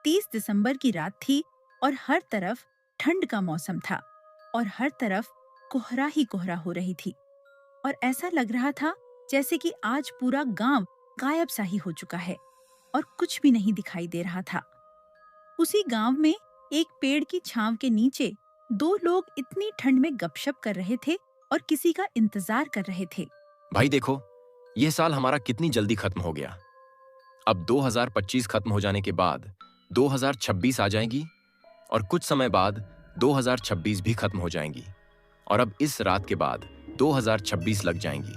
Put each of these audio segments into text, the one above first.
30 दिसंबर की रात थी और हर तरफ ठंड का मौसम था और हर तरफ कोहरा ही कोहरा हो रही थी और ऐसा लग रहा था जैसे कि आज पूरा गांव गायब सा ही हो चुका है और कुछ भी नहीं दिखाई दे रहा था। उसी गांव में एक पेड़ की छांव के नीचे दो लोग इतनी ठंड में गपशप कर रहे थे और किसी का इंतजार कर रहे थे। भाई देखो, यह साल हमारा कितनी जल्दी खत्म हो गया। अब 2025 खत्म हो जाने के बाद 2026 आ जाएगी और कुछ समय बाद 2026 भी खत्म हो जाएंगी और अब इस रात के बाद 2026 लग जाएंगी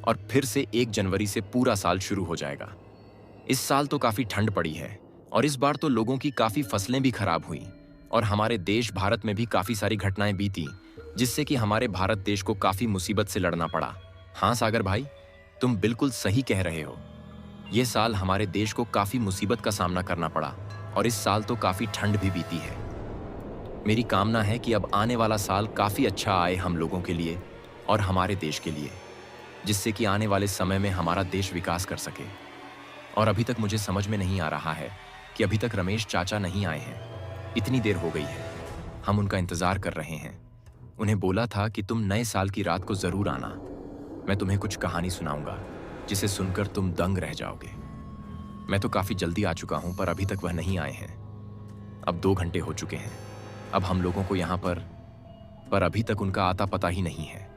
और फिर से 1 जनवरी से पूरा साल शुरू हो जाएगा। इस साल तो काफी ठंड पड़ी है और इस बार तो लोगों की काफी फसलें भी खराब हुई और हमारे देश भारत में भी काफी सारी घटनाएं बीती, जिससे कि हमारे भारत देश को काफी मुसीबत से लड़ना पड़ा। हाँ सागर भाई, तुम बिल्कुल सही कह रहे हो। ये साल हमारे देश को काफी मुसीबत का सामना करना पड़ा और इस साल तो काफी ठंड भी बीती है। मेरी कामना है कि अब आने वाला साल काफी अच्छा आए हम लोगों के लिए और हमारे देश के लिए, जिससे कि आने वाले समय में हमारा देश विकास कर सके। और अभी तक मुझे समझ में नहीं आ रहा है कि अभी तक रमेश चाचा नहीं आए हैं। इतनी देर हो गई है, हम उनका इंतजार कर रहे हैं। उन्हें बोला था कि तुम नए साल की रात को जरूर आना। मैं तुम्हें कुछ कहानी सुनाऊंगा जिसे सुनकर तुम दंग रह जाओगे। मैं तो काफी जल्दी आ चुका हूं पर अभी तक वह नहीं आए हैं। अब 2 घंटे हो चुके हैं। अब हम लोगों को यहाँ पर अभी तक उनका आता पता ही नहीं है।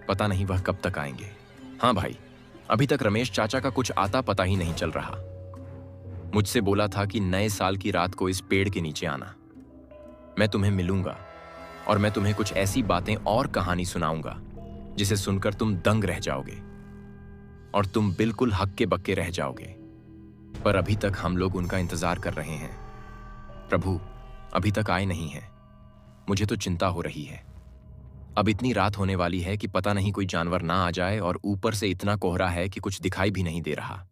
पता नहीं वह कब तक आएंगे। हाँ भाई, अभी तक रमेश चाचा का कुछ आता पता ही नहीं चल रहा। मुझसे बोला था कि नए साल की रात को इस पेड़ के नीचे आना। मैं तुम्हें मिलूंगा और मैं तुम्हें कुछ ऐसी बातें और कहानी सुनाऊंगा जिसे सुनकर तुम दंग रह जाओगे और तुम बिल्कुल हक्के बक्के रह जाओगे। पर अभी तक हम लोग उनका इंतजार कर रहे हैं। प्रभु अभी तक आए नहीं हैं। मुझे तो चिंता हो रही है। अब इतनी रात होने वाली है कि पता नहीं कोई जानवर ना आ जाए और ऊपर से इतना कोहरा है कि कुछ दिखाई भी नहीं दे रहा।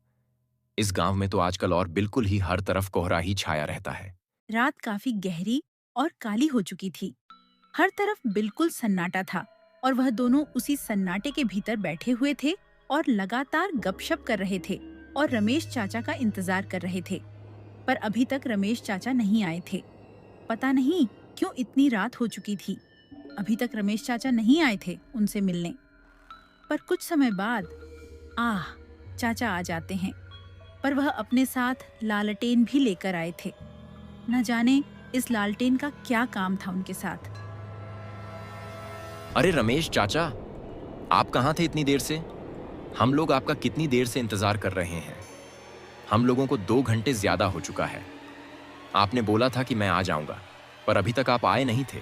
इस गांव में तो आजकल और बिल्कुल ही हर तरफ कोहरा ही छाया रहता है। रात काफी गहरी और काली हो चुकी थी। हर तरफ बिल्कुल सन्नाटा था और वह दोनों उसी सन्नाटे के भीतर बैठे हुए थे और लगातार गपशप कर रहे थे और रमेश चाचा का इंतजार कर रहे थे। पर अभी तक रमेश चाचा नहीं आए थे। पता नहीं क्यों इतनी रात हो चुकी थी, अभी तक रमेश चाचा नहीं आए थे उनसे मिलने। पर कुछ समय बाद चाचा आ जाते हैं, पर वह अपने साथ लालटेन भी लेकर आए थे। न जाने इस लालटेन का क्या काम था उनके साथ। अरे रमेश चाचा, आप कहाँ थे इतनी देर से? हम लोग आपका कितनी देर से इंतजार कर रहे हैं। हम लोगों को 2 घंटे ज्यादा हो चुका है। आपने बोला था कि मैं आ जाऊंगा, पर अभी तक आप आए नहीं थे।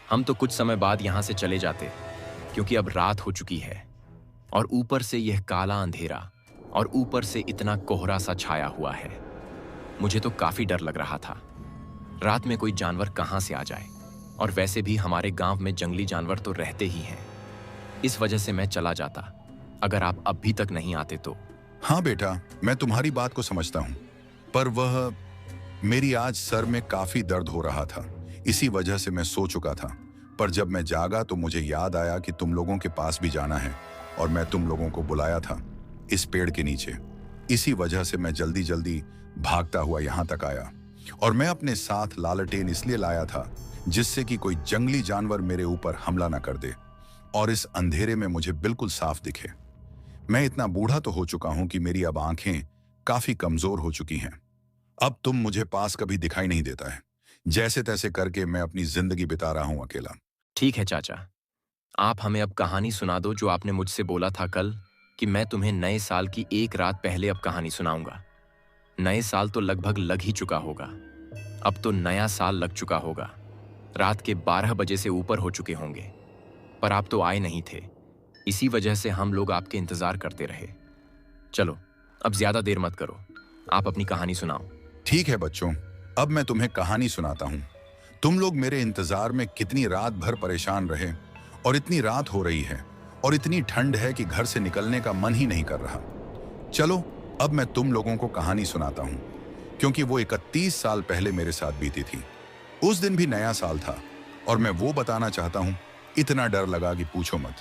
हम तो कुछ समय बाद यहां से चले जाते, क्योंकि अब रात हो चुकी है और ऊपर से यह काला अंधेरा और ऊपर से इतना कोहरा सा छाया हुआ है। मुझे तो काफी डर लग रहा था। रात में कोई जानवर कहां से आ जाए, और वैसे भी हमारे गांव में जंगली जानवर तो रहते ही हैं। इस वजह से मैं चला जाता, अगर आप अभी तक नहीं आते तो। हाँ बेटा, मैं तुम्हारी बात को समझता हूँ, पर वह मेरी आज सर में काफी दर्द हो रहा था, इसी वजह से मैं सो चुका था। पर जब मैं जागा तो मुझे याद आया कि तुम लोगों के पास भी जाना है और मैं तुम लोगों को बुलाया था इस पेड़ के नीचे। इसी वजह से मैं जल्दी जल्दी भागता हुआ यहाँ तक आया और मैं अपने साथ लालटेन इसलिए लाया था जिससे कि कोई जंगली जानवर मेरे ऊपर हमला ना कर दे और इस अंधेरे में मुझे बिल्कुल साफ दिखे। मैं इतना बूढ़ा तो हो चुका हूं कि मेरी अब आंखें काफी कमजोर हो चुकी हैं। अब तुम मुझे पास कभी दिखाई नहीं देता है। जैसे तैसे करके मैं अपनी जिंदगी बिता रहा हूं अकेला। ठीक है चाचा, आप हमें अब कहानी सुना दो जो आपने मुझसे बोला था कल कि मैं तुम्हें नए साल की 1 रात पहले अब कहानी सुनाऊंगा। नए साल तो लगभग लग ही चुका होगा। अब तो नया साल लग चुका होगा। रात के 12 बजे से ऊपर हो चुके होंगे, पर आप तो आए नहीं थे। इसी वजह से हम लोग आपके इंतजार करते रहे। चलो अब ज्यादा देर मत करो, आप अपनी कहानी सुनाओ। ठीक है बच्चों, अब मैं तुम्हें कहानी सुनाता हूं। तुम लोग मेरे इंतजार में कितनी रात भर परेशान रहे और इतनी रात हो रही है और इतनी ठंड है कि घर से निकलने का मन ही नहीं कर रहा। चलो अब मैं तुम लोगों को कहानी सुनाता हूं, क्योंकि वो 31 साल पहले मेरे साथ बीती थी। उस दिन भी नया साल था और मैं वो बताना चाहता हूं। इतना डर लगा कि पूछो मत।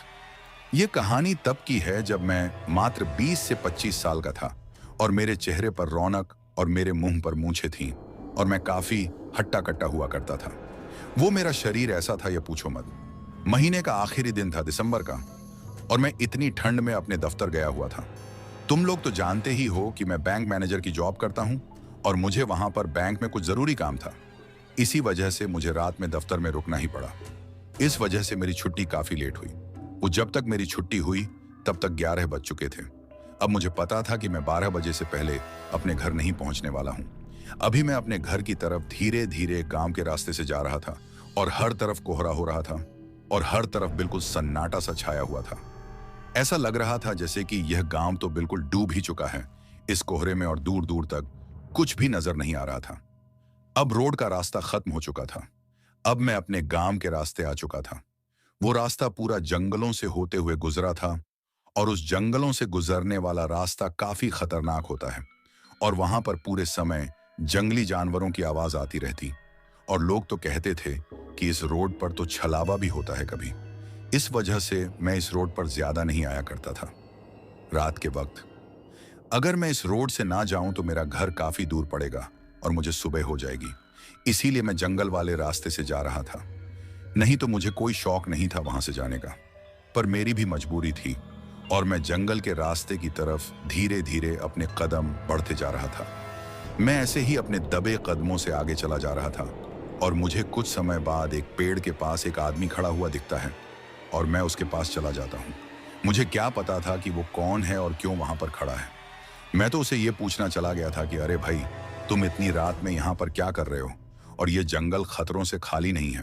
ये कहानी तब की है जब मैं मात्र 20 से 25 साल का था और मेरे चेहरे पर रौनक और मेरे मुंह पर मूंछें थीं। और मैं काफी हट्टा कट्टा हुआ करता था। वो मेरा शरीर ऐसा था, ये पूछो मत। महीने का आखिरी दिन था, दिसंबर का, और मैं इतनी ठंड में अपने दफ्तर गया हुआ था। तुम लोग तो जानते ही हो कि मैं बैंक मैनेजर की जॉब करता हूं और मुझे वहां पर बैंक में कुछ जरूरी काम था। इसी वजह से मुझे रात में दफ्तर में रुकना ही पड़ा। इस वजह से मेरी छुट्टी काफी लेट हुई। वो जब तक मेरी छुट्टी हुई तब तक 11 बज चुके थे। अब मुझे पता था कि मैं 12 बजे से पहले अपने घर नहीं पहुंचने वाला हूं। अभी मैं अपने घर की तरफ धीरे धीरे गांव के रास्ते से जा रहा था और हर तरफ कोहरा हो रहा था और हर तरफ बिल्कुल सन्नाटा सा छाया हुआ था। ऐसा लग रहा था जैसे कि यह गांव तो बिल्कुल डूब ही चुका है इस कोहरे में और दूर दूर तक कुछ भी नजर नहीं आ रहा था। अब रोड का रास्ता खत्म हो चुका था। अब मैं अपने गांव के रास्ते आ चुका था। वो रास्ता पूरा जंगलों से होते हुए गुजरा था और उस जंगलों से गुजरने वाला रास्ता काफी खतरनाक होता है और वहां पर पूरे समय जंगली जानवरों की आवाज आती रहती और लोग तो कहते थे कि इस रोड पर तो छलावा भी होता है कभी। इस वजह से मैं इस रोड पर ज्यादा नहीं आया करता था रात के वक्त। अगर मैं इस रोड से ना जाऊं तो मेरा घर काफी दूर पड़ेगा और मुझे सुबह हो जाएगी। इसीलिए मैं जंगल वाले रास्ते से जा रहा था। नहीं तो मुझे कोई शौक नहीं था वहां से जाने का, पर मेरी भी मजबूरी थी और मैं जंगल के रास्ते की तरफ धीरे धीरे अपने कदम बढ़ते जा रहा था। मैं ऐसे ही अपने दबे कदमों से आगे चला जा रहा था और मुझे कुछ समय बाद एक पेड़ के पास एक आदमी खड़ा हुआ दिखता है और मैं उसके पास चला जाता हूँ। मुझे क्या पता था कि वो कौन है और क्यों वहां पर खड़ा है। मैं तो उसे ये पूछना चला गया था कि अरे भाई, तुम इतनी रात में यहाँ पर क्या कर रहे हो? और ये जंगल खतरों से खाली नहीं है।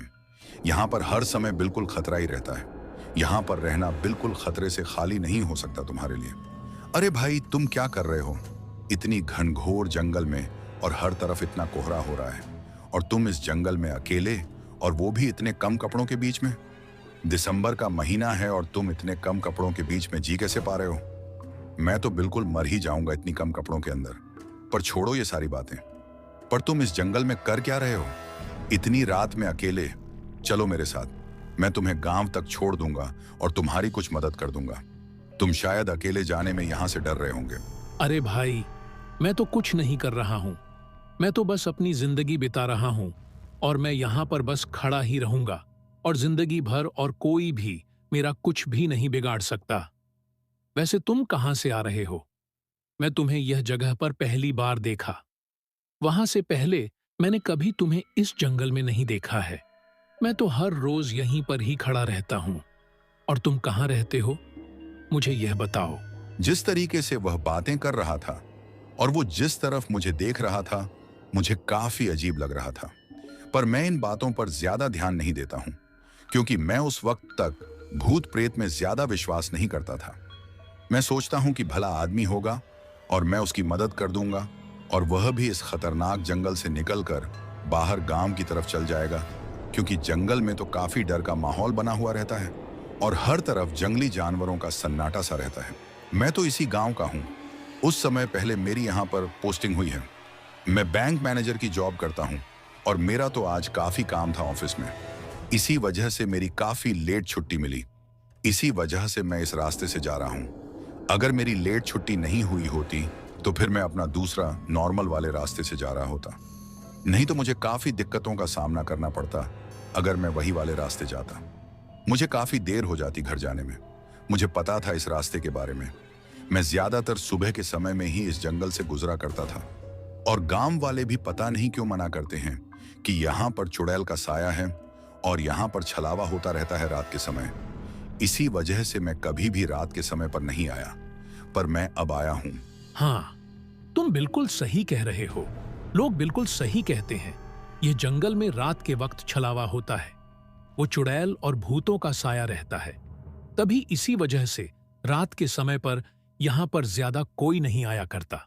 यहाँ पर हर समय बिल्कुल खतरा ही रहता है। यहाँ पर रहना बिल्कुल खतरे से खाली नहीं हो सकता तुम्हारे लिए। अरे भाई, तुम क्या कर रहे हो इतनी घनघोर जंगल में और हर तरफ इतना कोहरा हो रहा है और तुम इस जंगल में अकेले, और वो भी इतने कम कपड़ों के बीच में। दिसंबर का महीना है और तुम इतने कम कपड़ों के बीच में जी कैसे पा रहे हो? मैं तो बिल्कुल मर ही जाऊंगा इतनी कम कपड़ों के अंदर। पर छोड़ो ये सारी बातें। पर तुम इस जंगल में कर क्या रहे हो इतनी रात में अकेले? चलो मेरे साथ, मैं तुम्हें गांव तक छोड़ दूंगा और तुम्हारी कुछ मदद कर दूंगा। तुम शायद अकेले जाने में यहां से डर रहे होंगे। अरे भाई, मैं तो कुछ नहीं कर रहा हूं। मैं तो बस अपनी जिंदगी बिता रहा हूं और मैं यहां पर बस खड़ा ही रहूंगा और जिंदगी भर, और कोई भी मेरा कुछ भी नहीं बिगाड़ सकता। वैसे तुम कहां से आ रहे हो? मैं तुम्हें यह जगह पर पहली बार देखा। वहां से पहले मैंने कभी तुम्हें इस जंगल में नहीं देखा है। मैं तो हर रोज यहीं पर ही खड़ा रहता हूं। और तुम कहां रहते हो, मुझे यह बताओ। जिस तरीके से वह बातें कर रहा था और वो जिस तरफ मुझे देख रहा था, मुझे काफी अजीब लग रहा था। पर मैं इन बातों पर ज्यादा ध्यान नहीं देता हूं, क्योंकि मैं उस वक्त तक भूत प्रेत में ज्यादा विश्वास नहीं करता था। मैं सोचता हूं कि भला आदमी होगा और मैं उसकी मदद कर दूंगा और वह भी इस खतरनाक जंगल से निकलकर बाहर गांव की तरफ चल जाएगा, क्योंकि जंगल में तो काफी डर का माहौल बना हुआ रहता है और हर तरफ जंगली जानवरों का सन्नाटा सा रहता है। मैं तो इसी गांव का हूं। उस समय पहले मेरी यहां पर पोस्टिंग हुई है। मैं बैंक मैनेजर की जॉब करता हूं और मेरा तो आज काफी काम था ऑफिस में। इसी वजह से मेरी काफी लेट छुट्टी मिली। इसी वजह से मैं इस रास्ते से जा रहा हूं। अगर मेरी लेट छुट्टी नहीं हुई होती तो फिर मैं अपना दूसरा नॉर्मल वाले रास्ते से जा रहा होता। नहीं तो मुझे काफी दिक्कतों का सामना करना पड़ता अगर मैं वही वाले रास्ते जाता। मुझे काफी देर हो जाती घर जाने में। मुझे पता था इस रास्ते के बारे में। मैं ज्यादातर सुबह के समय में ही इस जंगल से गुजरा करता था और गांव वाले भी पता नहीं क्यों मना करते हैं कि यहाँ पर चुड़ैल का साया है और यहाँ पर छलावा होता रहता है रात के समय। इसी वजह से मैं कभी भी रात के समय पर नहीं आया, पर मैं अब आया हूँ। हाँ, तुम बिल्कुल सही कह रहे हो। लोग बिल्कुल सही कहते हैं। यह जंगल में रात के वक्त छलावा होता है। वो चुड़ैल और भूतों का साया रहता है। तभी इसी वजह से रात के समय पर यहां पर ज्यादा कोई नहीं आया करता।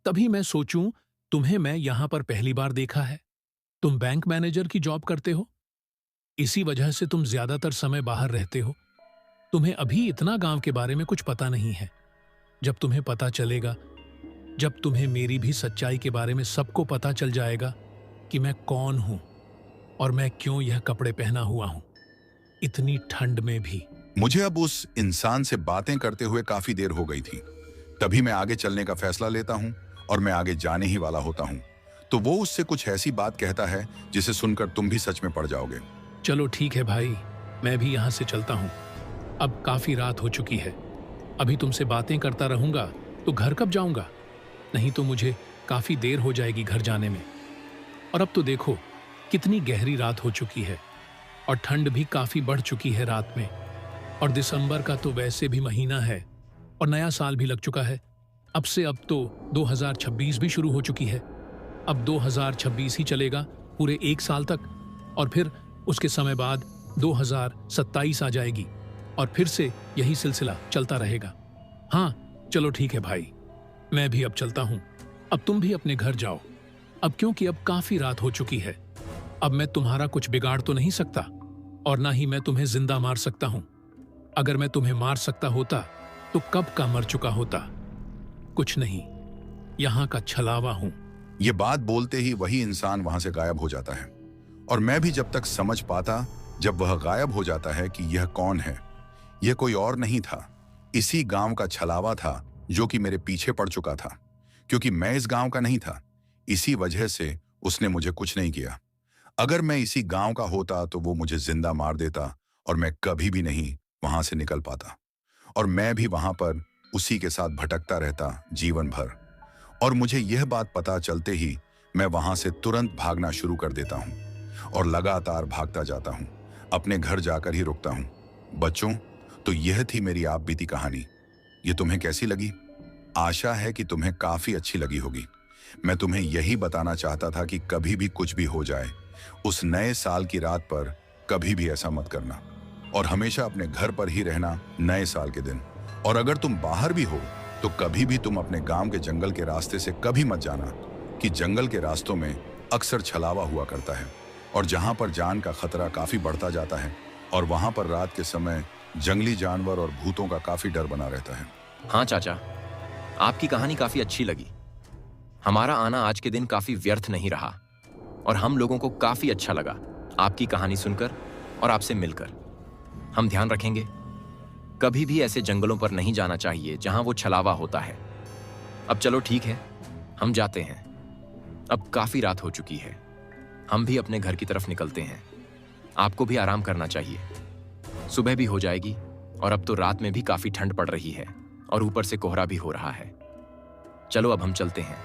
तभी मैं सोचूं, तुम्हें मैं यहां पर पहली बार देखा है। तुम बैंक मैनेजर की जॉब करते हो, इसी वजह से तुम ज्यादातर समय बाहर रहते हो। तुम्हें अभी इतना गांव के बारे में कुछ पता नहीं है। जब तुम्हें पता चलेगा, जब तुम्हें मेरी भी सच्चाई के बारे में सबको पता चल जाएगा कि मैं कौन हूं और मैं क्यों यह कपड़े पहना हुआ हूं इतनी ठंड में भी। मुझे अब उस इंसान से बातें करते हुए काफी देर हो गई थी। तभी मैं आगे चलने का फैसला लेता हूं और मैं आगे जाने ही वाला होता हूं। तो वो उससे कुछ ऐसी बात कहता है जिसे सुनकर तुम भी सच में पड़ जाओगे। चलो ठीक है भाई, मैं भी यहाँ से चलता हूँ। अब काफी रात हो चुकी है। अभी तुमसे बातें करता रहूंगा तो घर कब जाऊंगा? नहीं तो मुझे काफी देर हो जाएगी घर जाने में। और अब तो देखो कितनी गहरी रात हो चुकी है और ठंड भी काफी बढ़ चुकी है रात में। और दिसंबर का तो वैसे भी महीना है और नया साल भी लग चुका है। अब से अब तो 2026 भी शुरू हो चुकी है। अब 2026 ही चलेगा पूरे 1 साल तक, और फिर उसके समय बाद 2027 आ जाएगी और फिर से यही सिलसिला चलता रहेगा। हाँ चलो ठीक है भाई, मैं भी अब चलता हूँ। अब तुम भी अपने घर जाओ, अब क्योंकि अब काफी रात हो चुकी है। अब मैं तुम्हारा कुछ बिगाड़ तो नहीं सकता और ना ही मैं तुम्हें जिंदा मार सकता हूँ। अगर मैं तुम्हें मार सकता होता तो कब का मर चुका होता। कुछ नहीं, यहाँ का छलावा हूँ। ये बात बोलते ही वही इंसान वहां से गायब हो जाता है और मैं भी जब तक समझ पाता जब वह गायब हो जाता है कि यह कौन है। यह कोई और नहीं था, इसी गांव का छलावा था जो कि मेरे पीछे पड़ चुका था। क्योंकि मैं इस गांव का नहीं था, इसी वजह से उसने मुझे कुछ नहीं किया। अगर मैं इसी गांव का होता तो वो मुझे जिंदा मार देता और मैं कभी भी नहीं वहां से निकल पाता और मैं भी वहां पर उसी के साथ भटकता रहता जीवन भर। और मुझे यह बात पता चलते ही मैं वहां से तुरंत भागना शुरू कर देता हूं और लगातार भागता जाता हूं, अपने घर जाकर ही रुकता हूं। बच्चों, तो यह थी मेरी आप बीती कहानी। ये तुम्हें कैसी लगी? आशा है कि तुम्हें काफी अच्छी लगी होगी। मैं तुम्हें यही बताना चाहता था कि कभी भी कुछ भी हो जाए, उस नए साल की रात पर कभी भी ऐसा मत करना और हमेशा अपने घर पर ही रहना नए साल के दिन। और अगर तुम बाहर भी हो तो कभी भी तुम अपने गांव के जंगल के रास्ते से कभी मत जाना, कि जंगल के रास्तों में अक्सर छलावा हुआ करता है और जहां पर जान का खतरा काफी बढ़ता जाता है और वहां पर रात के समय जंगली जानवर और भूतों का काफी डर बना रहता है। हाँ चाचा, आपकी कहानी काफी अच्छी लगी। हमारा आना आज के दिन काफी व्यर्थ नहीं रहा और हम लोगों को काफी अच्छा लगा आपकी कहानी सुनकर और आपसे मिलकर। हम ध्यान रखेंगे, कभी भी ऐसे जंगलों पर नहीं जाना चाहिए जहां वो छलावा होता है। अब चलो ठीक है, हम जाते हैं। अब काफी रात हो चुकी है, हम भी अपने घर की तरफ निकलते हैं। आपको भी आराम करना चाहिए, सुबह भी हो जाएगी और अब तो रात में भी काफी ठंड पड़ रही है और ऊपर से कोहरा भी हो रहा है। चलो अब हम चलते हैं।